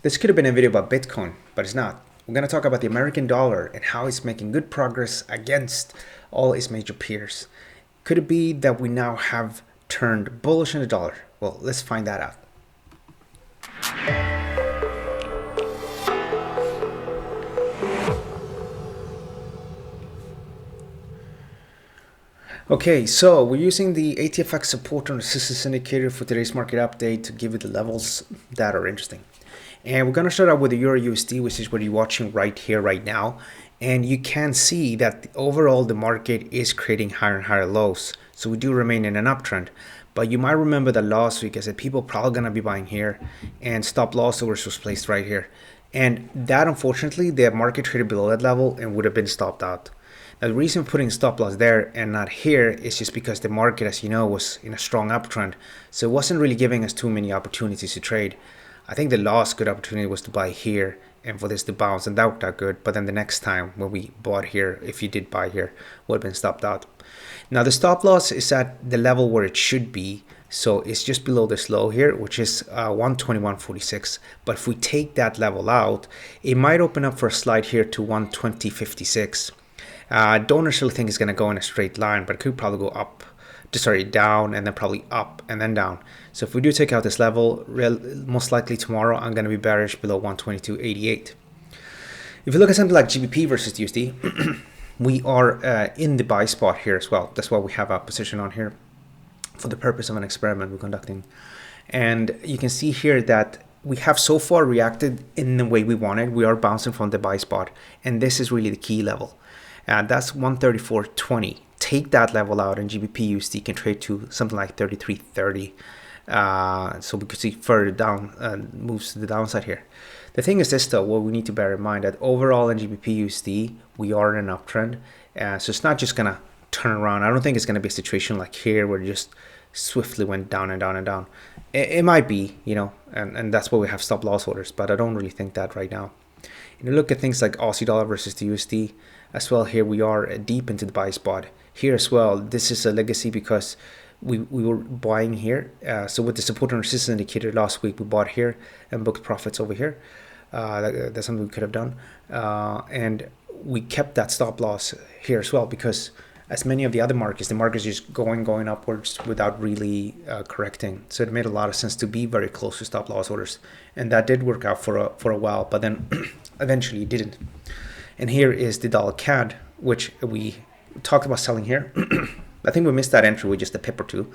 This could have been a video about Bitcoin, but it's not. We're going to talk about the American dollar and how it's making good progress against all its major peers. Could it be that we now have turned bullish on the dollar? Well, let's find that out. Okay, so we're using the ATFX support and resistance indicator for today's market update to give you the levels that are interesting. And we're going to start out with the EURUSD, which is what you're watching right here, right now. And you can see that overall the market is creating higher and higher lows. So we do remain in an uptrend. But you might remember that last week I said people are probably going to be buying here, and stop loss orders was placed right here. And that, unfortunately, the market traded below that level and would have been stopped out. Now, the reason for putting stop loss there and not here is just because the market, as you know, was in a strong uptrend. So it wasn't really giving us too many opportunities to trade. I think the last good opportunity was to buy here and for this to bounce, and that worked out good. But then the next time when we bought here, if you did buy here, would have been stopped out. Now the stop loss is at the level where it should be. So it's just below this low here, which is 121.46. But if we take that level out, it might open up for a slide here to 120.56. I don't necessarily think it's going to go in a straight line, but it could probably go up, down, and then probably up and then down. So if we do take out this level, most likely tomorrow I'm going to be bearish below 122.88. If you look at something like GBP versus USD, we are in the buy spot here as well. That's why we have our position on here for the purpose of an experiment we're conducting. And you can see here that we have so far reacted in the way we wanted. We are bouncing from the buy spot, and this is really the key level. That's 134.20. Take that level out, and GBPUSD can trade to something like 33.30. So we could see further down moves to the downside here. The thing is this though, what we need to bear in mind that overall in GBPUSD we are in an uptrend. So it's not just gonna turn around. I don't think it's gonna be a situation like here where it just swiftly went down and down and down. It might be, you know, and that's why we have stop loss orders, but I don't really think that right now. And you look at things like Aussie dollar versus the USD as well. Here we are deep into the buy spot. Here as well, this is a legacy because we were buying here. So with the support and resistance indicator last week, we bought here and booked profits over here. That's something we could have done. And we kept that stop loss here as well because as many of the other markets, the market's just going upwards without really correcting. So it made a lot of sense to be very close to stop loss orders. And that did work out for a while, but then eventually it didn't. And here is the dollar CAD, which we talked about selling here. I think we missed that entry with just a pip or two.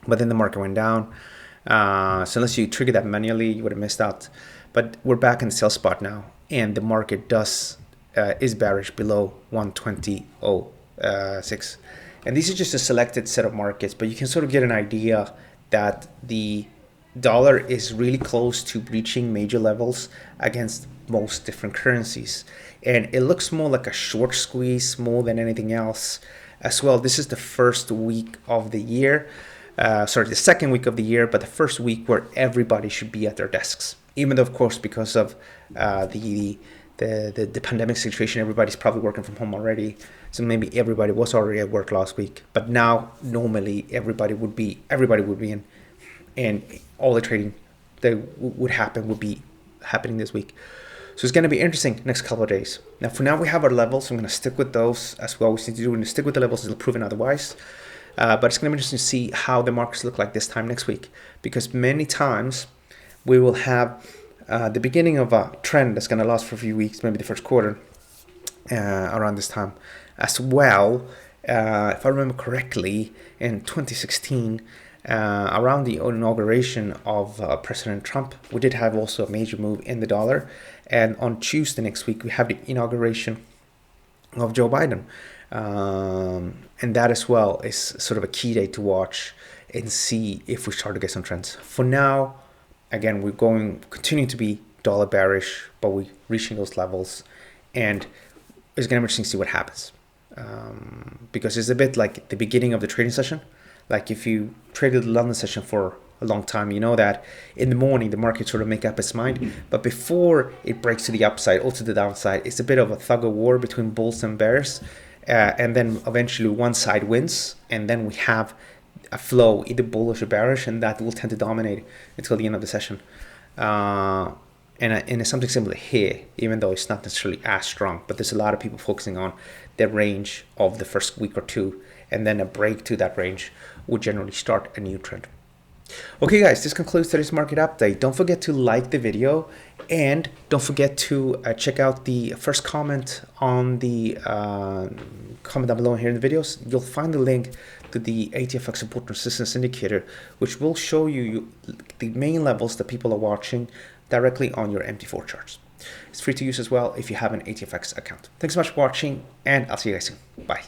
But then the market went down. So unless you trigger that manually, you would have missed out. But we're back in the sell spot now. And the market is bearish below 120.06. And these are just a selected set of markets. But you can sort of get an idea that the dollar is really close to breaching major levels against most different currencies, and it looks more like a short squeeze more than anything else as well. This is the first week of the year, the second week of the year, but the first week where everybody should be at their desks, even though of course because of the pandemic situation, everybody's probably working from home already. So maybe everybody was already at work last week, but now normally everybody would be in, and all the trading that would happen would be happening this week. So it's going to be interesting next couple of days. Now, for now, we have our levels. So I'm going to stick with those as well. We need to do. We're going to stick with the levels until proven otherwise. But it's going to be interesting to see how the markets look like this time next week, because many times we will have the beginning of a trend that's going to last for a few weeks, maybe the first quarter around this time as well. If I remember correctly, in 2016. Around the inauguration of President Trump, we did have also a major move in the dollar. And on Tuesday next week, we have the inauguration of Joe Biden. And that as well is sort of a key day to watch and see if we start to get some trends. For now, again, we're continuing to be dollar bearish, but we're reaching those levels. And it's going to be interesting to see what happens. Because it's a bit like the beginning of the trading session. Like if you traded the London session for a long time, you know that in the morning the market sort of make up its mind, but before it breaks to the upside or to the downside, it's a bit of a tug of war between bulls and bears, and then eventually one side wins, and then we have a flow, either bullish or bearish, and that will tend to dominate until the end of the session. and it's something similar here, even though it's not necessarily as strong. But there's a lot of people focusing on the range of the first week or two, and then a break to that range would generally start a new trend. Okay guys, this concludes today's market update. Don't forget to like the video, and don't forget to check out the first comment on the comment down below here in the videos. You'll find the link to the ATFX support and resistance indicator, which will show you the main levels that people are watching directly on your MT4 charts. It's free to use as well if you have an ATFX account. Thanks so much for watching, and I'll see you guys soon. Bye.